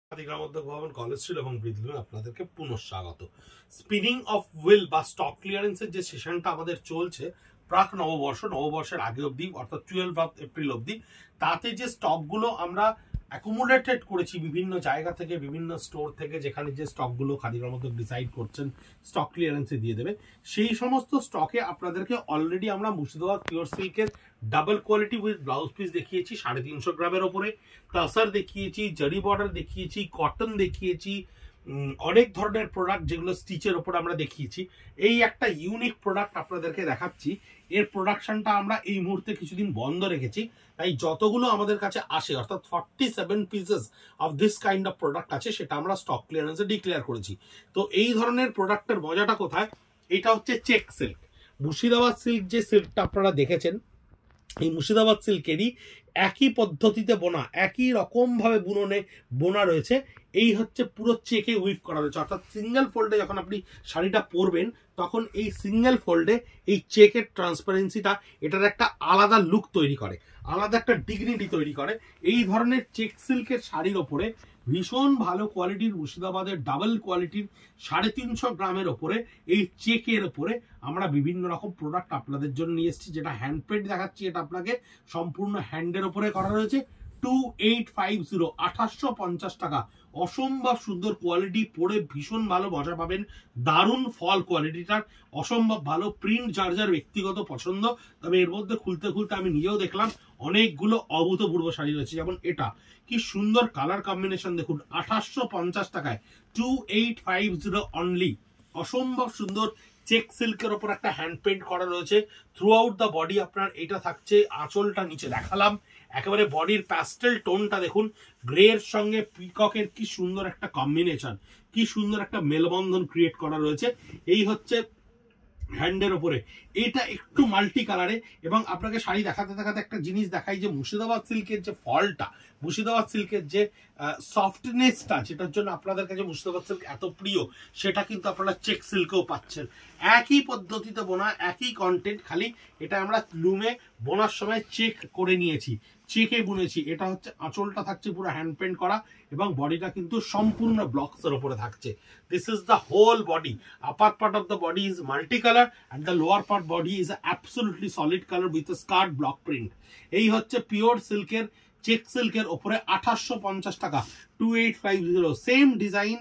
ভবন college street এবং ব্রিদলুমে আপনাদেরকে পুনঃস্বাগত। স্পিনিং অফ হুইল বা স্টক ক্লিয়ারেন্সের যে সেশনটা আমাদের চলছে প্রাক নববর্ষের আগে অবধি, অর্থাৎ 12 এপ্রিল অবধি, তাতে যে স্টকগুলো আমরা অ্যাকুমুলেটেড করেছি বিভিন্ন জায়গা থেকে, বিভিন্ন স্টোর থেকে, যেখানে যে স্টকগুলো খাদিরার মতো ডিসাইড করছেন স্টক ক্লিয়ারেন্সে দিয়ে দেবে, সেই সমস্ত স্টকে আপনাদেরকে অলরেডি আমরা মুর্শিদাবাদ পিওর সিল্কের double quality with blouse piece দেখিয়েছি 350 গ্রামের ওপরে, টাসার দেখিয়েছি, জারি বর্ডার দেখিয়েছি, কটন দেখিয়েছি, অনেক ধরনের প্রোডাক্ট যেগুলো স্টিচের ওপর আমরা দেখিয়েছি। এই একটা ইউনিক প্রোডাক্ট আপনাদেরকে দেখাচ্ছি। এর প্রোডাকশনটা আমরা এই মুহূর্তে কিছুদিন বন্ধ রেখেছি, তাই যতগুলো আমাদের কাছে আসে, অর্থাৎ 47 pieces of this kind of product আছে, সেটা আমরা স্টক ক্লিয়ারেন্সে ডিক্লেয়ার করেছি। তো এই ধরনের প্রোডাক্টের মজাটা কোথায়? এটা হচ্ছে চেক সিল্ক। মুর্শিদাবাদ সিল্ক যে সিল্কটা আপনারা দেখেছেন, এই মুর্শিদাবাদ সিল্কেরই একই পদ্ধতিতে বোনা, একই রকম ভাবে বুননে বোনা রয়েছে। এই হচ্ছে পুরো চেকে উইভ করা রয়েছে, অর্থাৎ সিঙ্গেল ফোল্ডে যখন আপনি শাড়িটা পরবেন তখন এই সিঙ্গেল ফোল্ডে এই চেকের ট্রান্সপারেন্সিটা এটার একটা আলাদা লুক তৈরি করে, আলাদা একটা ডিগনিটি তৈরি করে। এই ধরনের চেক সিল্কের শাড়ির ওপরে ভীষণ ভালো কোয়ালিটির মুর্শিদাবাদের ডাবল কোয়ালিটির 350 গ্রামের ওপরে এই চেকের ওপরে আমরা বিভিন্ন রকম প্রোডাক্ট আপনাদের জন্য নিয়ে এসেছি। যেটা হ্যান্ড পেড দেখাচ্ছি, এটা আপনাকে সম্পূর্ণ হ্যান্ডের ওপরে করা রয়েছে। 2850, 2850 টাকা। অসম্ভব সুন্দর কোয়ালিটি, পরে ভীষণ ভালো মজা পাবেন। দারুণ ফল কোয়ালিটিটার, অসম্ভব ভালো প্রিন্ট, যার যার ব্যক্তিগত পছন্দ। তবে এর মধ্যে খুলতে খুলতে আমি নিজেও দেখলাম অনেকগুলো অভূতপূর্ব শাড়ি রয়েছে, যেমন এটা কি সুন্দর কালার কম্বিনেশন দেখুন, 2850 টাকায় 2850 অনলি। অসম্ভব সুন্দর চেক সিল্কের ওপর একটা হ্যান্ড পেন্ট করা রয়েছে থ্রু আউট দ্য বডি। আপনার এটা থাকছে, আঁচলটা নিচে দেখালাম, একেবারে বডির প্যাস্টেল টোনটা দেখুন, গ্রে এর সঙ্গে পিককের কি সুন্দর একটা কম্বিনেশন, কি সুন্দর একটা মেলবন্ধন ক্রিয়েট করা রয়েছে। এই হচ্ছে হ্যান্ডের ওপরে, এটা একটু মাল্টি কালারে। এবং আপনাকে শাড়ি দেখাতে দেখাতে একটা জিনিস দেখাই, যে মুর্শিদাবাদ সিল্কের যে ফলটা, মুর্শিদাবাদ সিল্কের যে সফটনেসটা, যেটার জন্য আপনাদের কাছে মুর্শিদাবাদ সিল্ক এত প্রিয়, সেটা কিন্তু আপনারা চেক সিল্কেও পাচ্ছেন। একই পদ্ধতিতে বোনা, একই কন্টেন্ট, খালি এটা আমরা লুমে বোনার সময় চেক করে নিয়েছি, চেকে বুনেছি। এটা হচ্ছে আঁচলটা থাকছে পুরো হ্যান্ড পেন্ট করা, এবং বডিটা কিন্তু সম্পূর্ণ ব্লকস এর উপরে থাকছে। This is the whole body. Upper part of the body is multi colour and the lower part body is absolutely solid color with a scarred block print. এই হচ্ছে পিওর সিল্কের চেক সিল্কের উপরে 2850 টাকা, 2850। সেম ডিজাইন,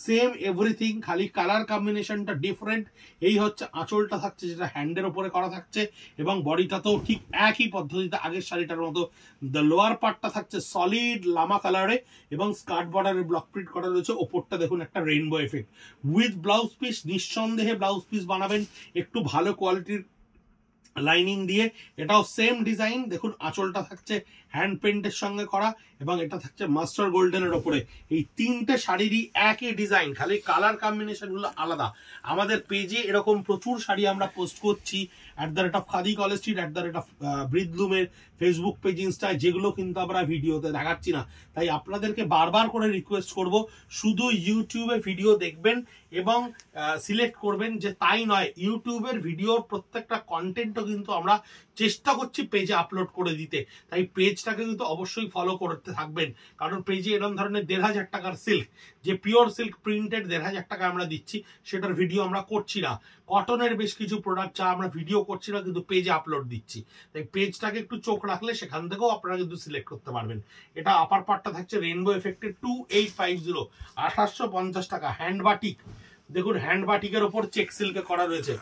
সেম এভরিথিং, খালি colour কম্বিনেশনটা different. এই হচ্ছে আঁচলটা থাকছে, যেটা হ্যান্ডের উপরে করা থাকছে, এবং বডিটাতেও ঠিক একই পদ্ধতিতে আগের শাড়িটার মতো দ্য লোয়ার পার্টটা থাকছে সলিড লামা কালারে, এবং স্কার্ট বর্ডারের ব্লক প্রিন্ট করা রয়েছে। ওপরটা দেখুন একটা rainbow effect with blouse piece. নিঃসন্দেহে ব্লাউজ পিস বানাবেন একটু ভালো কোয়ালিটির লাইনিং দিয়ে। এটাও সেম ডিজাইন দেখুন, আঁচলটা থাকছে হ্যান্ড পেন্টের সঙ্গে করা, এবং এটা থাকছে মাস্টার গোল্ডেনের ওপরে। এই তিনটে শাড়িরই একই ডিজাইন, খালি কালার কম্বিনেশন গুলো আলাদা। আমাদের পেজে এরকম প্রচুর শাড়ি আমরা পোস্ট করছি, @খাদি কলেজ স্ট্রিট, ব্রিদলুমের ফেসবুক পেজ, ইনস্টায়, যেগুলো কিন্তু আমরা ভিডিওতে দেখাচ্ছি না। তাই আপনাদেরকে বারবার করে রিকোয়েস্ট করব, শুধু ইউটিউবে ভিডিও দেখবেন এবং সিলেক্ট করবেন, যে তাই নয়, ইউটিউবের ভিডিওর প্রত্যেকটা কন্টেন্টও কিন্তু আমরা চেষ্টা করছি পেজে আপলোড করে দিতে। তাই পেজটাকে কিন্তু অবশ্যই ফলো করতে থাকবেন, কারণ পেজে এরকম ধরনের 1500 টাকার সিল্ক, যে পিওর সিল্ক প্রিন্টেড 1500 টাকা আমরা দিচ্ছি, সেটার ভিডিও আমরা করছি না। কটনের বেশ কিছু প্রোডাক্ট যা আমরা ভিডিও করছি না, কিন্তু পেজে আপলোড দিচ্ছি। তাই পেজটাকে একটু চোখ রাখলে সেখান থেকেও আপনারা কিন্তু সিলেক্ট করতে পারবেন। এটা আপার পার্টটা থাকছে রেইনবো এফেক্টের 2850, 2850 টাকা। হ্যান্ড বাটিক দেখুন, হ্যান্ড বাটিকের ওপর চেক সিল্কে করা রয়েছে।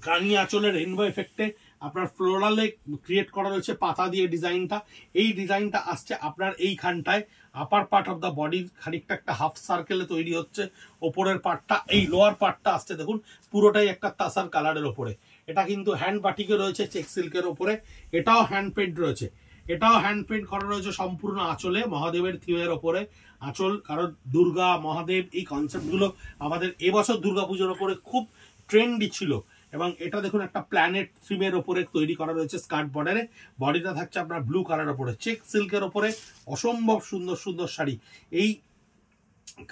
কানি আঁচলের রেইনবো এফেক্টে আপনার ফ্লোরালে ক্রিয়েট করা রয়েছে পাতা দিয়ে ডিজাইনটা। এই ডিজাইনটা আসছে আপনার এইখানটায়, আপার পার্ট অফ দ্য বডির খানিকটা একটা হাফ সার্কেলে তৈরি হচ্ছে। ওপরের পার্টটা, এই লোয়ার পার্টটা আসছে দেখুন পুরোটাই একটা তাসার কালারের ওপরে। এটা কিন্তু হ্যান্ড বাটিকে রয়েছে চেক সিল্কের ওপরে। এটাও হ্যান্ড পেন্ট রয়েছে, এটাও হ্যান্ড পেন্ট করা রয়েছে সম্পূর্ণ আঁচলে, মহাদেবের থিমের ওপরে আঁচল। কারণ দুর্গা মহাদেব এই কনসেপ্টগুলো আমাদের এবছর দুর্গাপুজোর ওপরে খুব ট্রেন্ডি ছিল। এবং এটা দেখুন একটা প্ল্যানেট থিমের ওপরে তৈরি করা রয়েছে স্কার্ট বর্ডারে। বডিটা থাকছে আপনার ব্লু কালার ওপরে, চেক সিল্কের ওপরে। অসম্ভব সুন্দর সুন্দর শাড়ি। এই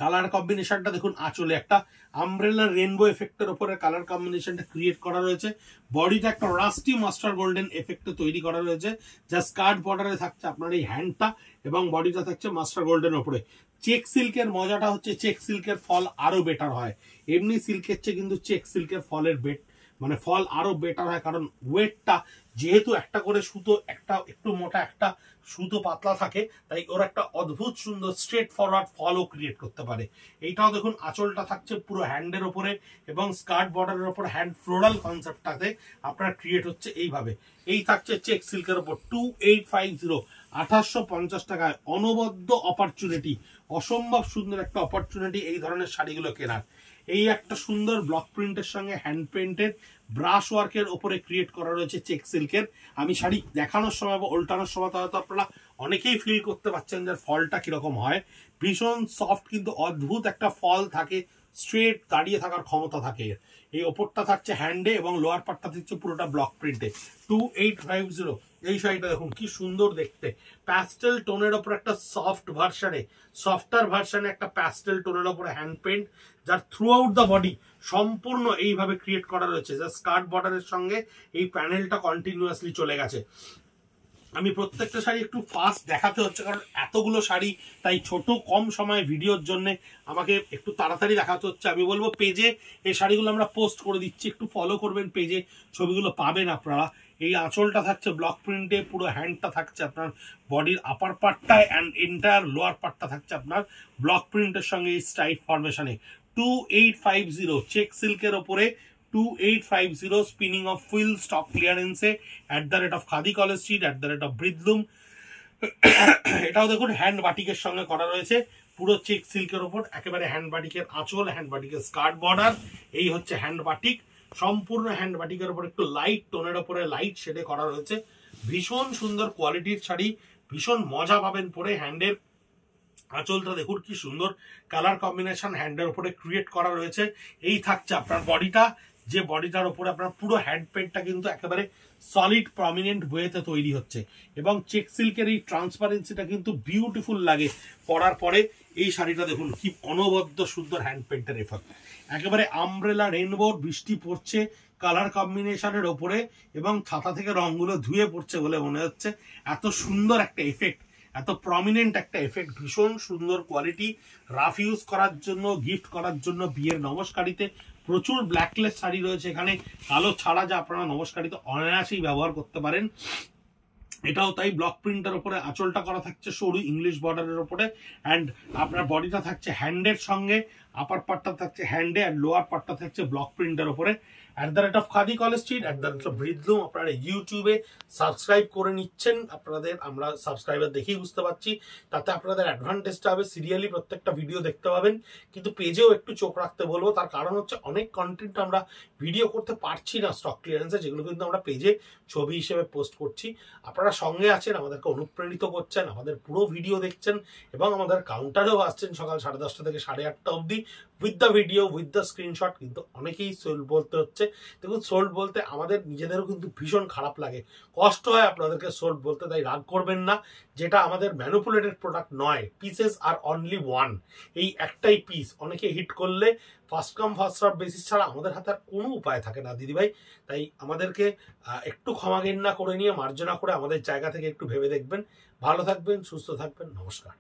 কালার কম্বিনেশনটা দেখুন, আঁচলে একটা আমব্রেলা রেনবো এফেক্টের উপরে কালার কম্বিনেশনটা ক্রিয়েট করা রয়েছে। বডিটা একটা রাস্টি মাস্টার গোল্ডেন এফেক্টে তৈরি করা রয়েছে, যা স্কার্ট বর্ডারে থাকছে আপনার এই হ্যান্ডটা, এবং বডিটা থাকছে মাস্টার গোল্ডেন ওপরে। চেক সিল্কের মজাটা হচ্ছে চেক সিল্কের ফল আরো বেটার হয়, এমনি সিল্কের চেয়ে কিন্তু চেক সিল্কের ফলের মানে ফল আরো বেটার হয়, কারণ ওয়েটটা যেহেতু একটা করে সুতো, একটা একটু মোটা একটা সুতো পাতলা থাকে, তাই ওর একটা অদ্ভুত সুন্দর স্ট্রেট ফরওয়ার্ড ফলও ক্রিয়েট করতে পারে। এইটাও দেখুন আঁচলটা থাকছে পুরো হ্যান্ডের ওপরে, এবং স্কার্ট বর্ডারের ওপর হ্যান্ড ফ্লোরাল কনসেপ্টটাতে আপনার ক্রিয়েট হচ্ছে এইভাবে। এই থাকছে চেক সিল্কের ওপর 2850, 2850 টাকায় অনবদ্য অপরচুনিটি, অসম্ভব সুন্দর একটা অপরচুনিটি এই ধরনের শাড়িগুলো কেনার। এই একটা সুন্দর ব্লক প্রিন্টের সঙ্গে হ্যান্ড পেন্টেড ব্রাশ ওয়ার্কের ওপরে ক্রিয়েট করা রয়েছে চেক সিল্কের। আমি শাড়ি দেখানোর সময় বা উল্টানোর সময় হয়তো আপনারা অনেকেই ফিল করতে পারছেন যে ফলটা কিরকম হয়। ভীষণ সফট কিন্তু অদ্ভুত একটা ফল থাকে, স্ট্রেট দাঁড়িয়ে থাকার ক্ষমতা থাকে। এই ওপরটা থাকছে হ্যান্ডে এবং লোয়ার পার্টটা থাকছে পুরোটা ব্লক প্রিন্টে। 2850। এই শাড়িটা দেখুন কি সুন্দর দেখতে, প্যাস্টেল টোনের ওপর একটা সফটার ভার্সানে একটা প্যাস্টেল টোনের ওপরে হ্যান্ড পেন্ট, যার থ্রু আউট দ্য বডি সম্পূর্ণ এইভাবে ক্রিয়েট করা রয়েছে, যা স্কার্ট বর্ডারের সঙ্গে এই প্যানেলটা কন্টিনিউয়াসলি চলে গেছে। আমি প্রত্যেকটা শাড়ি একটু ফাস্ট দেখাতে হচ্ছে, কারণ এতগুলো শাড়ি, তাই ছোট কম সময় ভিডিওর জন্য আমাকে একটু তাড়াতাড়ি দেখাতে হচ্ছে। আমি বলবো পেজে এই শাড়িগুলো আমরা পোস্ট করে দিচ্ছি, একটু ফলো করবেন, পেজে ছবিগুলো পাবেন আপনারা। এই আঁচলটা থাকছে ব্লক প্রিন্টে, পুরো হ্যান্ডটা থাকছে আপনার বডির আপার পার্টটায়, অ্যান্ড এন্টায়ার লোয়ার পার্টটা থাকছে আপনার ব্লক প্রিন্টের সঙ্গে এই স্ট্রাইপ ফরমেশনে। 2850 চেক সিল্কের ওপরে 2850 স্পিনিং অফ হুইল স্টক ক্লিয়ারেন্সে @ খাদি কলেজ স্ট্রিট @ ব্রিদলুম। এটাও দেখুন হ্যান্ড বাটিকের সঙ্গে করা রয়েছে, পুরো চেক সিল্কের ওপর একেবারে হ্যান্ড বাটিকের আঁচল, হ্যান্ড বাটিকের স্কার্ট বর্ডার। এই হচ্ছে হ্যান্ড বাটিক, সম্পূর্ণ হ্যান্ড বাটিকের উপর একটু লাইট টোনের ওপরে লাইট শেডে করা রয়েছে। ভীষণ সুন্দর কোয়ালিটির শাড়ি, ভীষণ মজা পাবেন পরে। হ্যান্ডের আঁচলটা দেখুন কি সুন্দর কালার কম্বিনেশন হ্যান্ডের উপরে ক্রিয়েট করা রয়েছে। এই থাকছে আপনার বডিটা, যে বডিটার উপরে আপনার পুরো হ্যান্ড পেন্টটা কিন্তু একেবারে সলিড প্রমিনেন্ট ওয়েতে তৈরি হচ্ছে, এবং চেক সিল্কের এই ট্রান্সপারেন্সিটা কিন্তু বিউটিফুল লাগে পরার পরে। এই শাড়িটা দেখুন কি অনবদ্য সুন্দর হ্যান্ড পেন্টের এফেক্ট, একেবারে আমব্রেলা রেইনবো, বৃষ্টি পড়ছে কালার কম্বিনেশনের ওপরে, এবং ছাতা থেকে রঙগুলো ধুয়ে পড়ছে বলে মনে হচ্ছে। এত সুন্দর একটা এফেক্ট, এত প্রমিনেন্ট একটা এফেক্ট, ভীষণ সুন্দর কোয়ালিটি। রাফ ইউজ করার জন্য, গিফট করার জন্য বিয়ের নমস্কারিতে প্রচুর ব্ল্যাকলেস শাড়ি রয়েছে এখানে, কালো ছাড়া, যা আপনারা নমস্কারিতে অনায়াসেই ব্যবহার করতে পারেন। এটাও তাই ব্লক প্রিন্টের উপরে আঁচলটা করা থাকছে সরু ইংলিশ বর্ডারের উপরে, অ্যান্ড আপনার বডিটা থাকছে হ্যান্ডের সঙ্গে, আপার পার্টটা থাকছে হ্যান্ডে, আর লোয়ার পার্টটা থাকছে ব্লক প্রিন্টের উপরে। @ খাদি কলেজ স্ট্রিট @ ব্রিদলুম। আপনারা ইউটিউবে সাবস্ক্রাইব করে নিচ্ছেন, আপনাদের আমরা সাবস্ক্রাইবার দেখেই বুঝতে পারছি, তাতে আপনাদের অ্যাডভান্টেজটা হবে, সিরিয়ালি প্রত্যেকটা ভিডিও দেখতে পাবেন। কিন্তু পেজেও একটু চোখ রাখতে বলবো, তার কারণ হচ্ছে অনেক কন্টেন্ট আমরা ভিডিও করতে পারছি না স্টক ক্লিয়ারেন্সে, যেগুলো কিন্তু আমরা পেজে ছবি হিসেবে পোস্ট করছি। আপনারা সঙ্গে আছেন, আমাদেরকে অনুপ্রাণিত করছেন, আমাদের পুরো ভিডিও দেখছেন, এবং আমাদের কাউন্টারেও আসছেন সকাল 10:30 থেকে 8:30 অবধি, with the video, with the screenshot. কিন্তু অনেকেই সোল্ড বলতে হচ্ছে। দেখুন, সোল্ড বলতে আমাদের নিজেদেরও কিন্তু ভীষণ খারাপ লাগে, কষ্ট হয় আপনাদেরকে সোল্ড বলতে, তাই রাগ করবেন না। যেটা আমাদের ম্যানুপুলেটেড প্রোডাক্ট নয়, পিসেস আর অনলি ওয়ান, এই একটাই পিস অনেকে হিট করলে first come first serve basis ছাড়া আমাদের হাতে আর কোনো উপায় থাকে না দিদিভাই। তাই আমাদেরকে একটু ক্ষমা ঘেন্না করে নিয়ে, মার্জনা করে আমাদের জায়গা থেকে একটু ভেবে দেখবেন। ভালো থাকবেন, সুস্থ থাকবেন, নমস্কার।